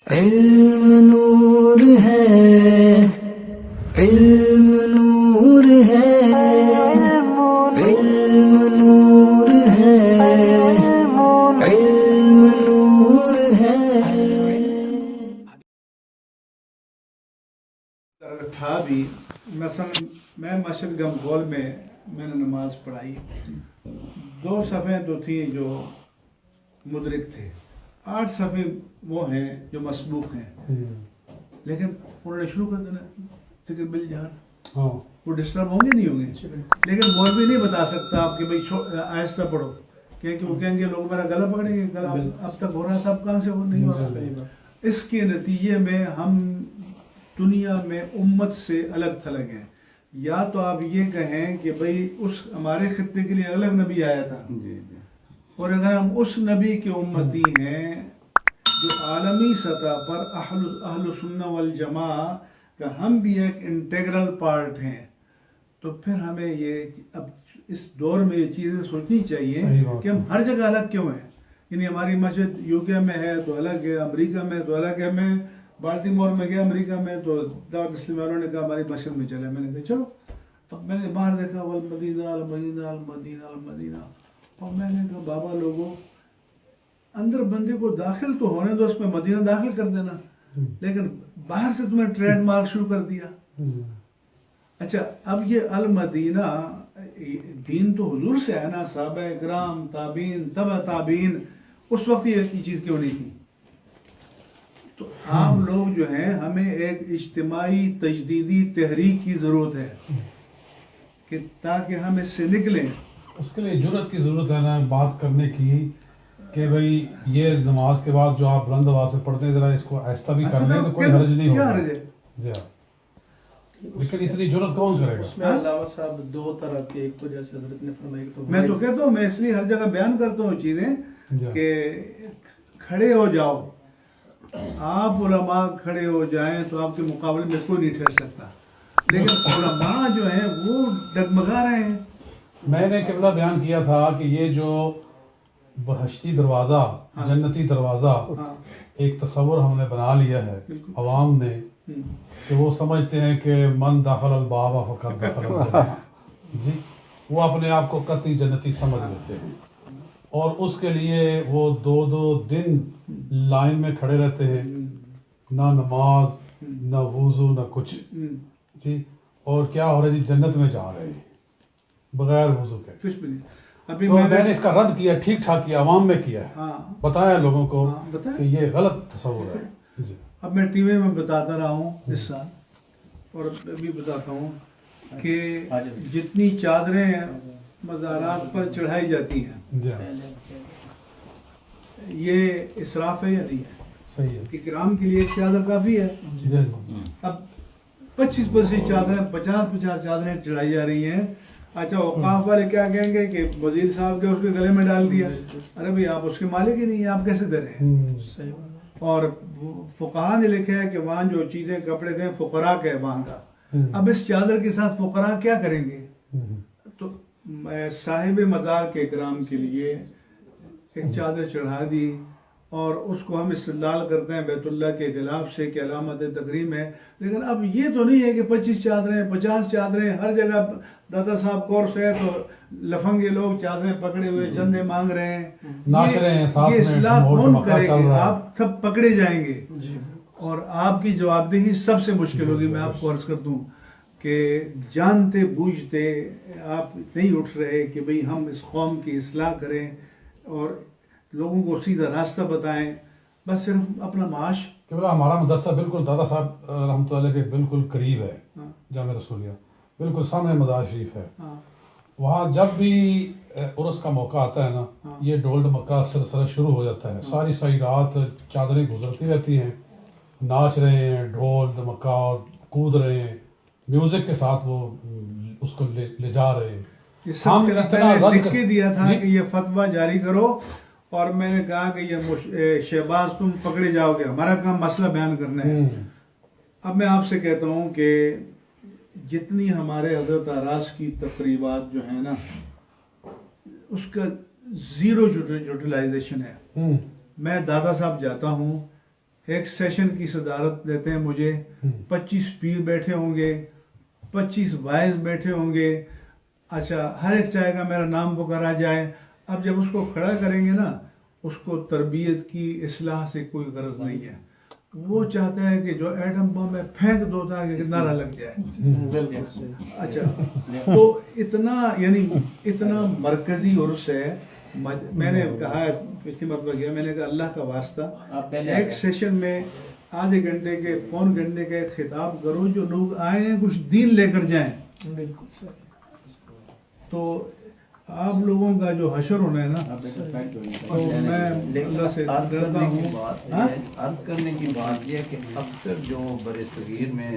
علم نور ہے، علم نور ہے، علم نور ہے، علم نور ہے۔ تھا بھی مثلا میں مسجد گمگول میں نے نماز پڑھائی، 2 صفحے تو تھیں جو مدرک تھے، 8 صفحے وہ ہیں جو مسبوق ہیں، لیکن انہوں نے شروع کر دینا ذکر بالجہر، وہ ڈسٹرب ہوں گے نہیں ہوں گے، لیکن مولوی نہیں بتا سکتا آپ کہ بھائی آہستہ پڑھو، کہ وہ کہیں گے لوگ میرا گلا پکڑیں گے، گلا اب تک ہو رہا تھا اب کہاں سے وہ نہیں ہو رہا۔ اس کے نتیجے میں ہم دنیا میں امت سے الگ تھلگ ہیں۔ یا تو آپ یہ کہیں کہ بھئی اس ہمارے خطے کے لیے الگ نبی آیا تھا، اور اگر ہم اس نبی کے امتی ہیں جو عالمی سطح پر اہل سنہ والجماع کا ہم بھی ایک انٹیگرل پارٹ ہیں، تو پھر ہمیں یہ اب اس دور میں یہ چیزیں سوچنی چاہیے کہ ہم ہر جگہ الگ کیوں ہیں۔ یعنی ہماری مسجد یو کے میں ہے تو الگ ہے، امریکہ میں تو الگ ہے، میں بالٹیمور میں گیا امریکہ میں تو دعوت اسلامی والوں نے کہا ہماری مسجد میں چلے، میں نے کہا چلو۔ اب میں نے باہر دیکھا والمدینہ المدینہ المدینہ المدینہ، اور میں نے کہا بابا لوگوں اندر بندے کو داخل تو ہونے دو، اس میں مدینہ داخل کر دینا، لیکن باہر سے تمہیں ٹریڈ مارک شروع کر دیا۔ اچھا اب یہ المدینہ دین تو حضور سے ہے نا، صحابہ اکرام تابعین تبع تابعین، اس وقت یہ چیز کیوں نہیں تھی؟ تو عام لوگ جو ہیں ہمیں ایک اجتماعی تجدیدی تحریک کی ضرورت ہے کہ تاکہ ہم اس سے نکلیں۔ اس کے لیے جرأت کی ضرورت ہے نا بات کرنے کی کہ بھئی یہ نماز کے بعد جو آپ بلند آواز سے پڑھتے ہیں ذرا اس کو آہستہ بھی کر لیں تو کوئی حرج نہیں ہوگا۔ کیا حرج ہے؟ جی ہاں، لیکن اتنی جرأت کون کرے گا؟ اس میں علامہ صاحب 2 طرح کے، ایک تو جیسے حضرت نے فرمایا کہ میں تو کہتا ہوں، میں اس لیے ہر جگہ بیان کرتا ہوں چیزیں کہ کھڑے ہو جاؤ، آپ علماء کھڑے ہو جائیں تو آپ کے مقابلے میں کوئی نہیں ٹھہر سکتا، لیکن علماء جو ہیں وہ ڈگمگا رہے ہیں۔ میں نے قبلہ بیان کیا تھا کہ یہ جو بہشتی دروازہ، جنتی دروازہ ایک تصور ہم نے بنا لیا ہے عوام نے، کہ وہ سمجھتے ہیں کہ من دخل الباب فقط دخل الجنہ، جی وہ اپنے آپ کو قطعی جنتی سمجھ لیتے ہیں، اور اس کے لیے وہ 2 دن لائن میں کھڑے رہتے ہیں، نہ نماز نہ وضو نہ کچھ، جی اور کیا ہو رہا ہے جی جنت میں جا رہے ہیں بغیر وضو کے۔ کچھ بھی نہیں۔ ابھی تو میں نے اس کا رد کیا، ٹھیک ٹھاک کیا، عوام میں کیا ہے، بتایا لوگوں کو کہ یہ غلط تصور ہے۔ جی اب میں ٹی وی میں بتاتا رہا ہوں اس سال، اور ابھی بتاتا ہوں کہ جتنی چادریں مزارات پر چڑھائی جاتی ہیں جی یہ اسراف ہے یا نہیں ہے؟ صحیح ہے، اکرام کے لیے ایک چادر کافی ہے۔ جی اب 25 چادریں 50 چادریں چڑھائی جا رہی ہیں۔ اچھا اوقاف والے کیا کہیں گے کہ وزیر صاحب کے اس کے گلے میں ڈال دیا، ارے بھئی آپ اس کے مالک ہی نہیں ہیں، آپ کیسے دے رہے ہیں؟ اور فقہاء نے لکھا ہے کہ وہاں جو چیزیں کپڑے دیں فقراء کے وہاں کا، اب اس چادر کے ساتھ فقراء کیا کریں گے؟ تو صاحب مزار کے اکرام کے لیے ایک چادر چڑھا دی، اور اس کو ہم استدلال کرتے ہیں بیت اللہ کے خلاف سے کہ علامت تکریم ہے، لیکن اب یہ تو نہیں ہے کہ 25 چادریں 50 چادریں ہر جگہ دادا صاحب کورس ہے تو لفنگے لوگ چادریں پکڑے ہوئے چندے مانگ رہے ہیں، ناچ رہے ہیں ساتھ میں، یہ اصلاح ڈھول کون ڈمکا کرے چل گا؟ رہا ہے۔ آپ سب پکڑے جائیں گے، اور آپ کی جواب دہی سب سے مشکل ہوگی۔ میں آپ کو عرض کر دوں کہ جانتے بوجھتے آپ نہیں اٹھ رہے کہ بھئی ہم اس قوم کی اصلاح کریں اور لوگوں کو سیدھا راستہ بتائیں، بس صرف اپنا معاش۔ کہ بولا ہمارا مدرسہ بالکل دادا صاحب رحمۃ اللہ کے بالکل قریب ہے، جامع رسولیہ بالکل سامنے مزار شریف ہے، وہاں جب بھی عرس کا موقع آتا ہے نا یہ ڈھول ڈمکا سلسلہ شروع ہو جاتا ہے، ساری رات چادریں گزرتی رہتی ہیں، ناچ رہے ہیں ڈھول ڈمکا اور کود رہے ہیں، میوزک کے ساتھ وہ اس کو لے جا رہے ہیں۔ یہ سب میں نے لکھ کے دیا تھا کہ یہ فتویٰ جاری کرو، اور میں نے کہا کہ یہ شہباز تم پکڑے جاؤ گے، ہمارا کام مسئلہ بیان کرنا ہے۔ اب میں آپ سے کہتا ہوں کہ جتنی ہمارے حضرت آراز کی تقریبات جو ہیں نا اس کا 0 یوٹیلائزیشن ہے۔ میں دادا صاحب جاتا ہوں، ایک سیشن کی صدارت دیتے ہیں مجھے، 25 پیر بیٹھے ہوں گے، 25 وائز بیٹھے ہوں گے، اچھا ہر ایک چاہے گا میرا نام پکارا جائے. اب جب اس کو کھڑا کریں گے نا، اس کو تربیت کی اصلاح سے کوئی غرض نہیں ہے. وہ چاہتا ہے کہ جو ایٹم بم ہے پھینک دو تاکہ نعرہ لگ جائے. بالکل اچھا تو اتنا مرکزی عرص ہے. میں نے کہا پچھلی مرتبہ گیا، میں نے کہا اللہ کا واسطہ ایک سیشن میں آدھے گھنٹے کے پون گھنٹے کا ایک خطاب کرو، جو لوگ آئے ہیں کچھ دین لے کر جائیں. بالکل صحیح. تو آپ لوگوں کا جو حشر ہونا ہے نا، تو میں اللہ سے ڈرتا ہوں. عرض کرنے کی بات یہ ہے کہ اکثر جو برصغیر میں